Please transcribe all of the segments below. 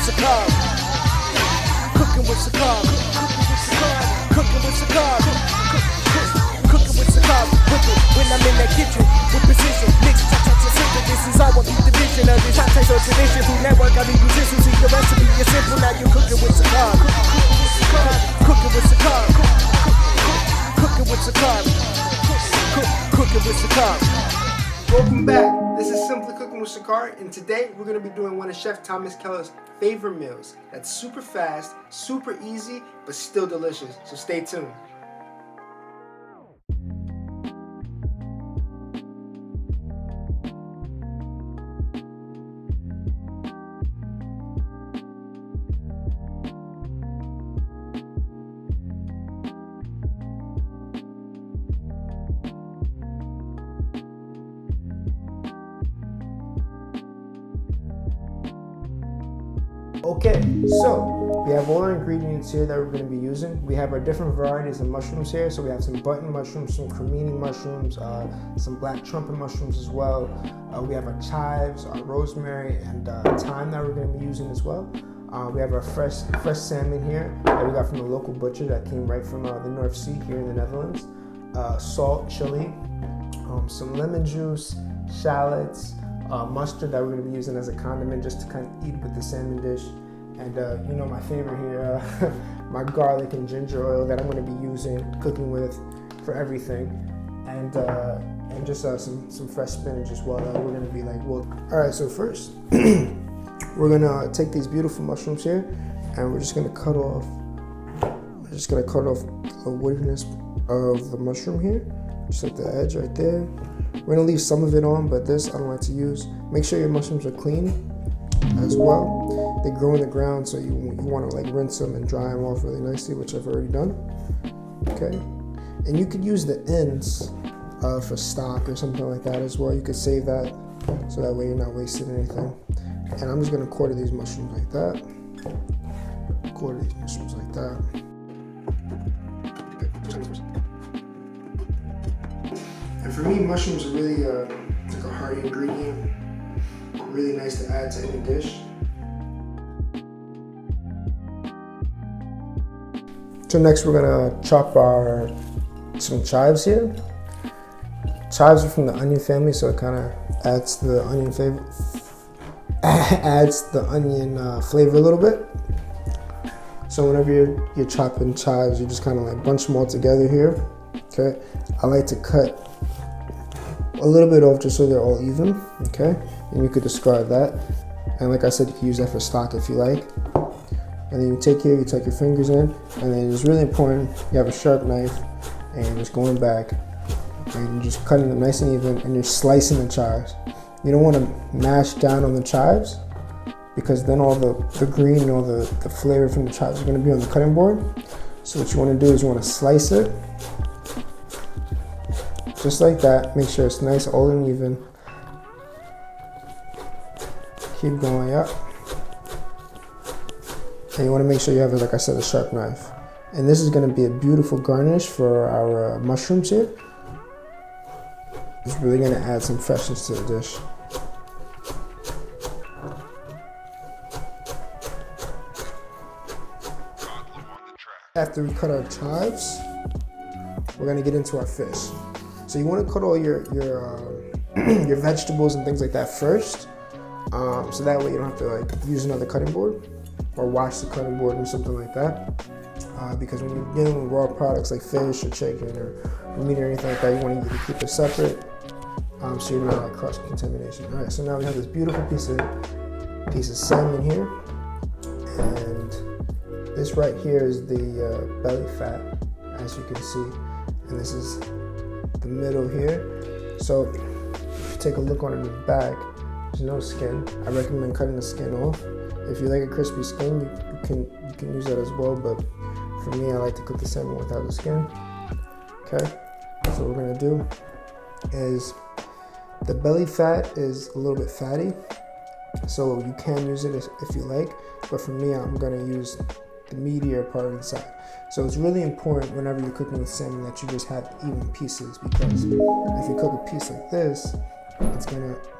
with Sakari. Cooking with Sakari. Cooking with Sakari. Cooking with Sakari. When I'm in that kitchen with precision, mix, this is how I keep the vision of this hot taste of tradition. Food network, I be musicians. See the recipe is simple. Now you're cooking with Sakari. Cooking with Sakari. Cooking with Sakari. Cooking with Sakari. Welcome back. This is Simply Cooking with Sakari, and today we're going to be doing one of Chef Thomas Kellers' favorite meals. That's super fast, super easy, but still delicious. So stay tuned. Okay, so we have all our ingredients here that we're going to be using. We have our different varieties of mushrooms here. So we have some button mushrooms, some cremini mushrooms, some black trumpet mushrooms as well. We have our chives, our rosemary, and thyme that we're going to be using as well. We have our fresh salmon here that we got from the local butcher that came right from the North Sea here in the Netherlands. Salt, chili, some lemon juice, shallots, mustard that we're going to be using as a condiment just to kind of eat with the salmon dish. And you know my favorite here, my garlic and ginger oil that I'm going to be using, cooking with for everything. And just some fresh spinach as well that we're going to be like, well. Alright, so first, we're going to take these beautiful mushrooms here and we're just going to cut off the woodiness of the mushroom here, just like the edge right there. We're going to leave some of it on, but this I don't like to use. Make sure your mushrooms are clean as well. They grow in the ground, so you want to like rinse them and dry them off really nicely, which I've already done. Okay, and you could use the ends for stock or something like that as well. You could save that, so that way you're not wasting anything. And I'm just going to quarter these mushrooms like that. Quarter these mushrooms like that. And for me, mushrooms are really like a hearty ingredient. Really nice to add to any dish. So next we're gonna chop some chives here. Chives are from the onion family, so it kind of adds to the onion flavor. Flavor a little bit. So whenever you're chopping chives, you just kind of like bunch them all together here. Okay. I like to cut a little bit off just so they're all even. Okay. And you could discard that. And like I said, you can use that for stock if you like. And then you tuck your fingers in, and then it's really important you have a sharp knife, and you're just going back, and you're just cutting them nice and even, and you're slicing the chives. You don't want to mash down on the chives, because then all the green and all the flavor from the chives are going to be on the cutting board. So what you want to do is you want to slice it, just like that. Make sure it's nice, all and even. Keep going up. And you want to make sure you have, like I said, a sharp knife. And this is going to be a beautiful garnish for our mushrooms here. It's really going to add some freshness to the dish. After we cut our chives, we're going to get into our fish. So you want to cut all your your vegetables and things like that first, so that way you don't have to like use another cutting board or wash the cutting board or something like that. Because when you're dealing with raw products like fish or chicken or meat or anything like that, you want to keep it separate, so you're not like cross-contamination. All right, so now we have this beautiful piece of salmon here, and this right here is the belly fat, as you can see, and this is the middle here. So if you take a look on the back, there's no skin. I recommend cutting the skin off. If you like a crispy skin, you can use that as well, but for me, I like to cook the salmon without the skin. Okay, so what we're gonna do is, the belly fat is a little bit fatty, so you can use it if you like, but for me, I'm gonna use the meatier part inside. So it's really important whenever you're cooking with salmon that you just have even pieces, because if you cook a piece like this,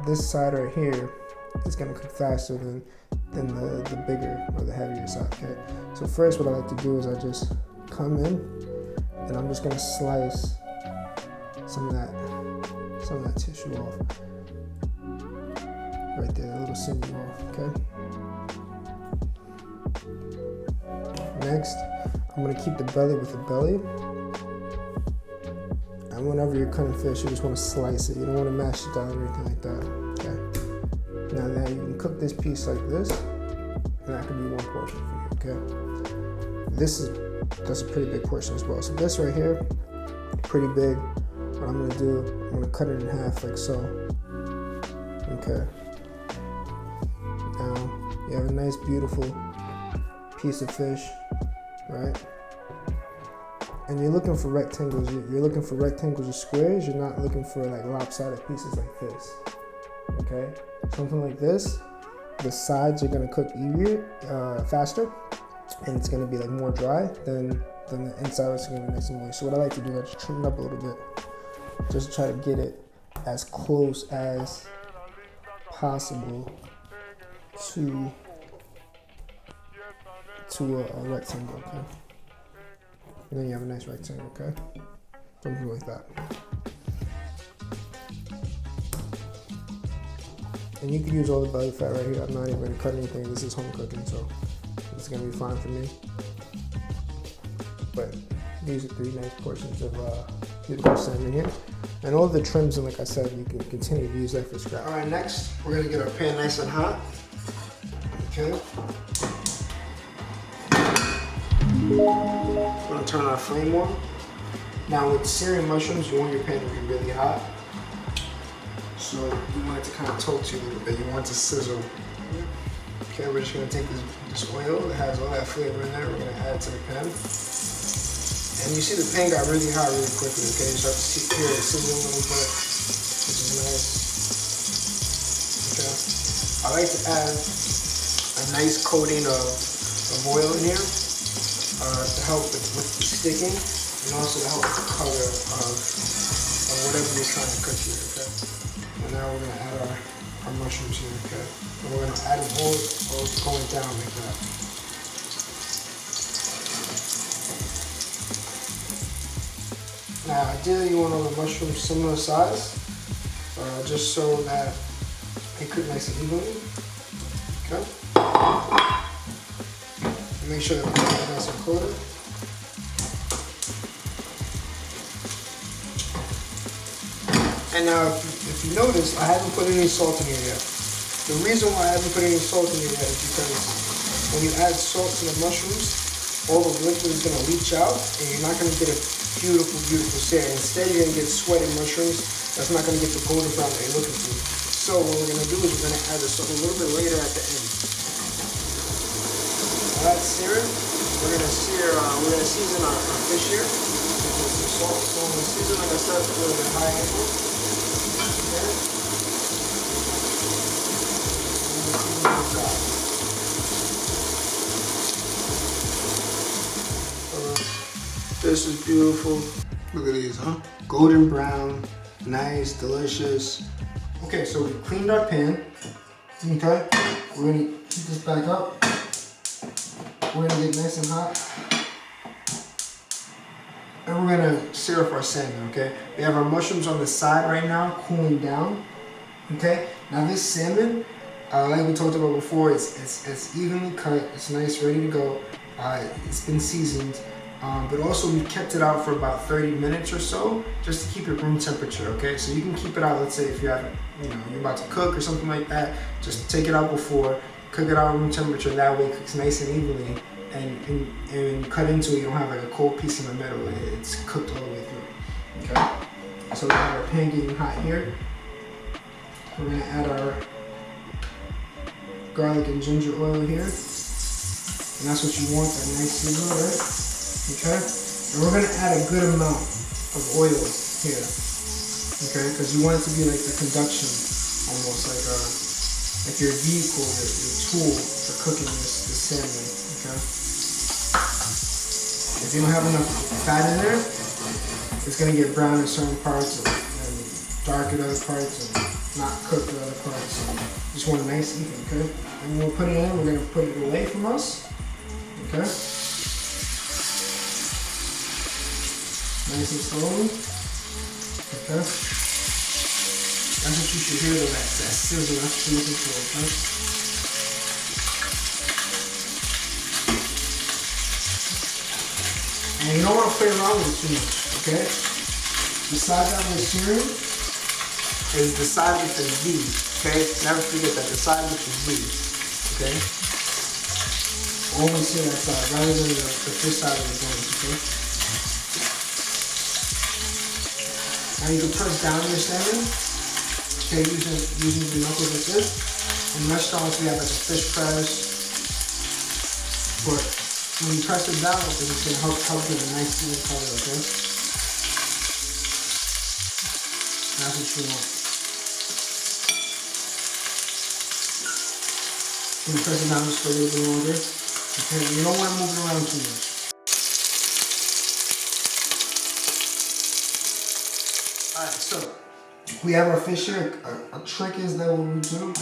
this side right here it's gonna cook faster than the bigger or the heavier side, okay? So first what I like to do is I just come in and I'm just gonna slice some of that tissue off. Right there, a little sinew off, okay? Next, I'm gonna keep the belly with the belly. And whenever you're cutting fish, you just wanna slice it. You don't wanna mash it down or anything like that, okay? Now you can cook this piece like this, and that could be one portion for you, okay? That's a pretty big portion as well. So this right here, pretty big. What I'm gonna do, I'm gonna cut it in half like so, okay? Now, you have a nice, beautiful piece of fish, right? And you're looking for rectangles. You're looking for rectangles or squares. You're not looking for like lopsided pieces like this, okay? Something like this, the sides are gonna cook faster, and it's gonna be like more dry than the inside is gonna be nice and moist. So what I like to do is just trim it up a little bit, just to try to get it as close as possible to a rectangle, okay? And then you have a nice rectangle, okay? Something like that. And you can use all the belly fat right here. I'm not even gonna cut anything. This is home cooking, so it's gonna be fine for me. But these are 3 nice portions of beautiful salmon here. And all the trims, and like I said, you can continue to use that for scrap. All right, next, we're gonna get our pan nice and hot. Okay. We're gonna turn our flame on. Now with searing mushrooms, you want your pan to be really hot. So you want it to kind of toast you a little bit. You want it to sizzle. Okay, we're just gonna take this oil that has all that flavor in there. We're gonna add it to the pan. And you see the pan got really hot really quickly, okay? You start to hear it sizzle a little bit, which is nice. Okay. I like to add a nice coating of oil in here to help with the sticking, and also to help with the color of whatever you're trying to cook here, okay? And now we're gonna add our mushrooms here, okay? And we're gonna add them all going down like that. Now, ideally, you want all the mushrooms similar size, just so that they cook nice and evenly. Okay. And make sure that they're nice and coated. And now, if you notice, I haven't put any salt in here yet. The reason why I haven't put any salt in here yet is because when you add salt to the mushrooms, all the liquid is going to leach out, and you're not going to get a beautiful, beautiful searing. Instead, you're going to get sweaty mushrooms. That's not going to get the golden brown that you're looking for. So what we're going to do is we're going to add the salt a little bit later at the end. All right, searing. We're going to season our fish here with some salt. So we're going to season, like I said, a little bit high angle. Okay. This is beautiful. Look at these, huh? Golden brown, nice, delicious. Okay, so we cleaned our pan. Okay, we're gonna heat this back up. We're gonna get nice and hot. And we're gonna sear up our salmon, okay? We have our mushrooms on the side right now, cooling down. Okay, now this salmon, like we talked about before, it's evenly cut, it's nice, ready to go. It's been seasoned. But also we kept it out for about 30 minutes or so, just to keep it room temperature, okay? So you can keep it out, let's say if you have, you're about to cook or something like that, just take it out before, cook it out room temperature, that way it cooks nice and evenly, and when you cut into it, you don't have like a cold piece in the middle, it's cooked all the way through, okay? So we have our pan getting hot here. We're gonna add our garlic and ginger oil here, and that's what you want, that nice sizzle, right? Okay, and we're gonna add a good amount of oil here, okay, because you want it to be like the conduction, almost like your vehicle, your tool for cooking this salmon, okay. If you don't have enough fat in there, it's gonna get brown in certain parts and dark in other parts, and not cook the other parts. Just want a nice even, okay? And when we're putting it in, we're gonna put it away from us, okay? Nice and slowly, okay? That's what you should hear though, that sizzle, that's what you're looking for, okay? And you don't want to play around with it too much, okay? The side that we're searing is the side with the V, okay? Never forget that, the side with the V, okay? Always sear that side rather than the fish side of the bones, okay? Now you can press down your salmon, okay, using the knuckles like this. In restaurants we have like a fish press, but when you press it down like this, it's gonna help give a nice even color, okay? That's what you want. You can press it down just for a little bit longer. Okay, you don't want to move it around too much. Alright, so we have our fish here. A trick is that what we do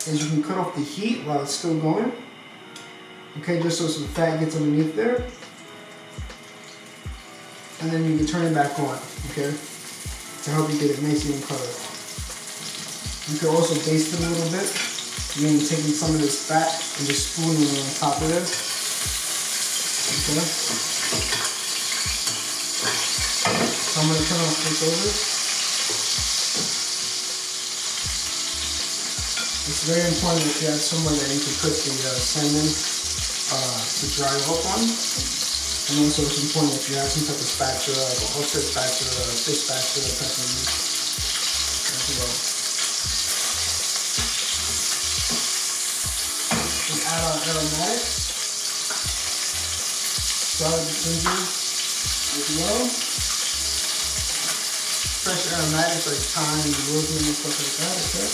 is you can cut off the heat while it's still going. Okay, just so some fat gets underneath there. And then you can turn it back on, okay? To help you get it nice and colored. You can also baste it a little bit. You mean taking some of this fat and just spooning it on top of it. Okay. So I'm gonna turn off this over. It's very important that you have somewhere that you can put the salmon to dry up on. And also it's important that you have some type of spatula, like an offset spatula, a fish spatula, preferably, as well. We add our aromatics, garlic, ginger as well. Fresh aromatics like thyme, rosemary, and stuff like that, okay?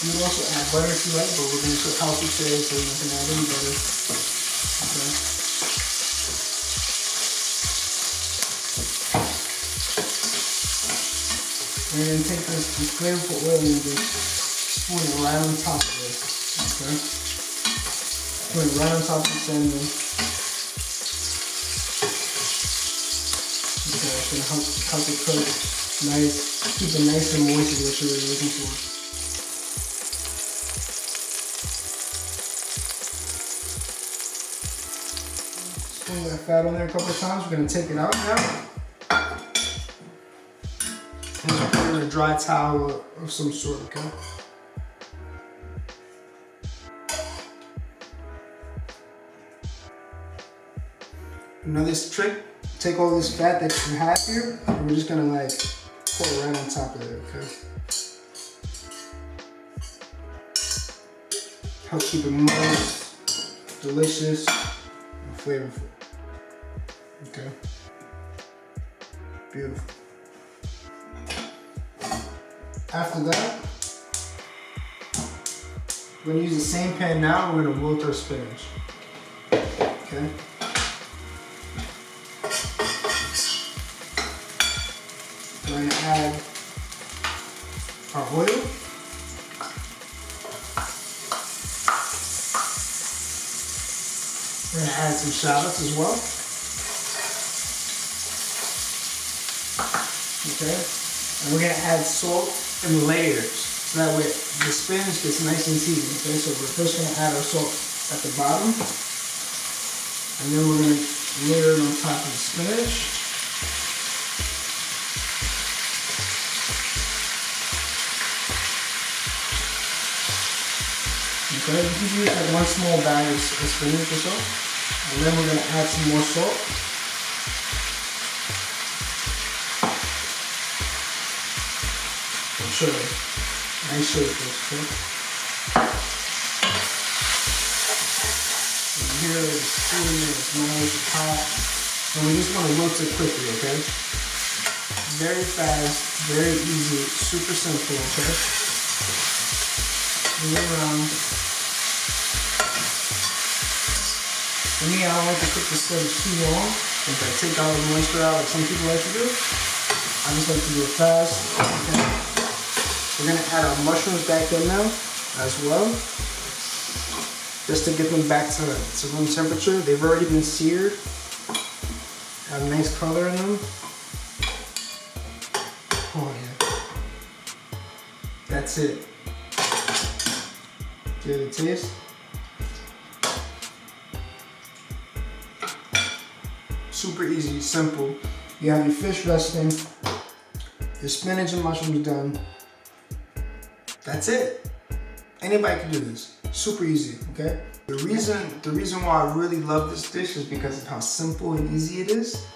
You can also add butter if you like, but we're going to cook healthy today, so you're not going to add any butter, okay? And then take this flavorful oil and just spoon it right on top of it, okay? Put it right on top of the salmon. Okay, it's gonna help it cook nice, keep it nice and moist is what you're really looking for. Spoon that fat on there a couple of times. We're gonna take it out now. And just put it in a dry towel of some sort, okay? Another trick, take all this fat that you have here, and we're just gonna like pour it right on top of it, okay? Help keep it moist, delicious, and flavorful. Okay? Beautiful. After that, we're gonna use the same pan now, we're gonna wilt our spinach. Okay? We're going to add our oil. We're going to add some shallots as well. Okay. And we're going to add salt in layers. So that way the spinach gets nice and seasoned. Okay. So we're first going to add our salt at the bottom. And then we're going to layer it on top of the spinach. Okay, you can use like one small bag of spinach or so. And then we're going to add some more salt. And sugar. Nice sugar, okay? And here is steaming, it's nice, it's hot. And we just want to wilt it quickly, okay? Very fast, very easy, super simple, okay? Move it around. For me, I don't like to cook the spinach too long. If I take all the moisture out like some people like to do, I just like to do it fast. Okay? We're gonna add our mushrooms back in now as well, just to get them back to room temperature. They've already been seared. Have a nice color in them. Oh yeah. That's it. Give it a taste. Super easy, simple. You have your fish resting, your spinach and mushrooms done. That's it. Anybody can do this. Super easy, okay? The reason why I really love this dish is because of how simple and easy it is.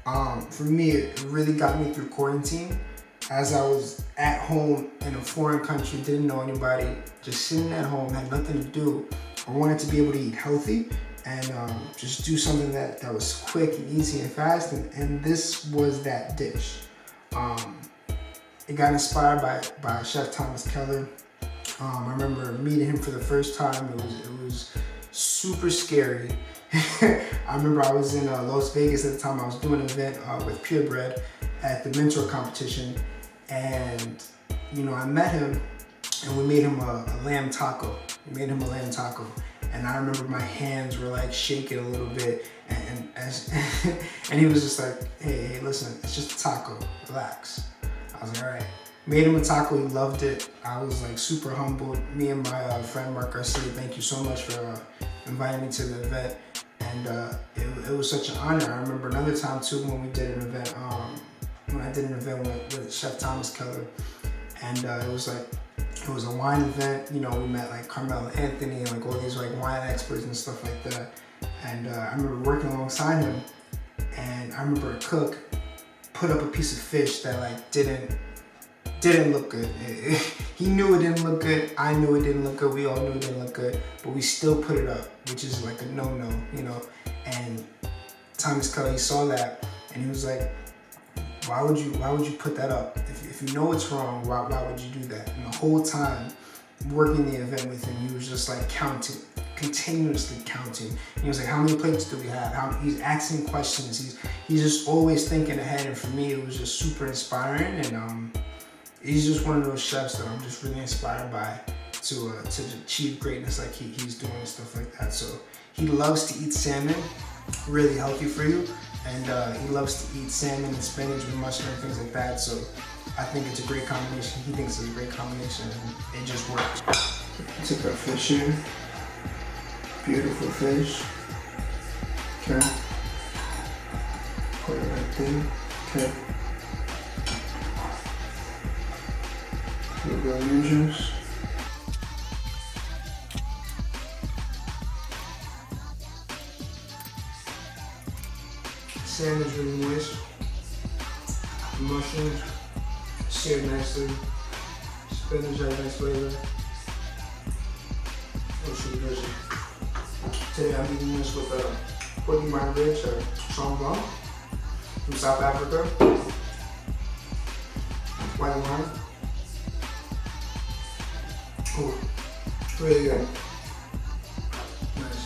For me, it really got me through quarantine. As I was at home in a foreign country, didn't know anybody, just sitting at home, had nothing to do. I wanted to be able to eat healthy and just do something that was quick and easy and fast, and this was that dish. It got inspired by Chef Thomas Kellers. I remember meeting him for the first time. It was super scary. I remember I was in Las Vegas at the time. I was doing an event with Purebred at the mentor competition, and you know, I met him and we made him a lamb taco. And I remember my hands were like shaking a little bit, and he was just like, hey, listen, it's just a taco, relax. I was like, all right. Made him a taco, he loved it. I was like super humbled. Me and my friend Mark Garcia, thank you so much for inviting me to the event. And it was such an honor. I remember another time too when we did an event, when I did an event with Chef Thomas Kellers, and it was a wine event. You know, we met like Carmel Anthony and like all these like wine experts and stuff like that. And I remember working alongside him, and I remember a cook put up a piece of fish that like didn't look good. He knew it didn't look good. I knew it didn't look good. We all knew it didn't look good, but we still put it up, which is like a no-no, you know. And Thomas Kellers, he saw that, and he was like, why would you put that up? If you know it's wrong, why would you do that? And the whole time working the event with him, he was just like counting, continuously counting. And he was like, how many plates do we have? He's asking questions. He's just always thinking ahead. And for me, it was just super inspiring. And he's just one of those chefs that I'm just really inspired by to achieve greatness like he's doing and stuff like that. So he loves to eat salmon, really healthy for you. And he loves to eat salmon and spinach with mushroom and things like that. So I think it's a great combination. He thinks it's a great combination, and it just works. Took our fish in. Beautiful fish. Okay. Put it right there. Okay. A little bit of lemon juice. Salmon is really moist. The mushrooms seared nicely. Spinach has nice flavor. Oh, shoot, delicious. Today I'm eating this with porky wine ribs or Salmon from South Africa. White wine. Oh, really good. Nice.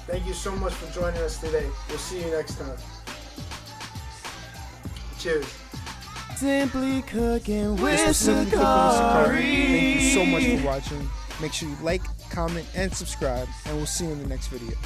Thank you so much for joining us today. We'll see you next time. Cheers. Simply cooking with Sakari. Thank you so much for watching. Make sure you like, comment, and subscribe, and we'll see you in the next video.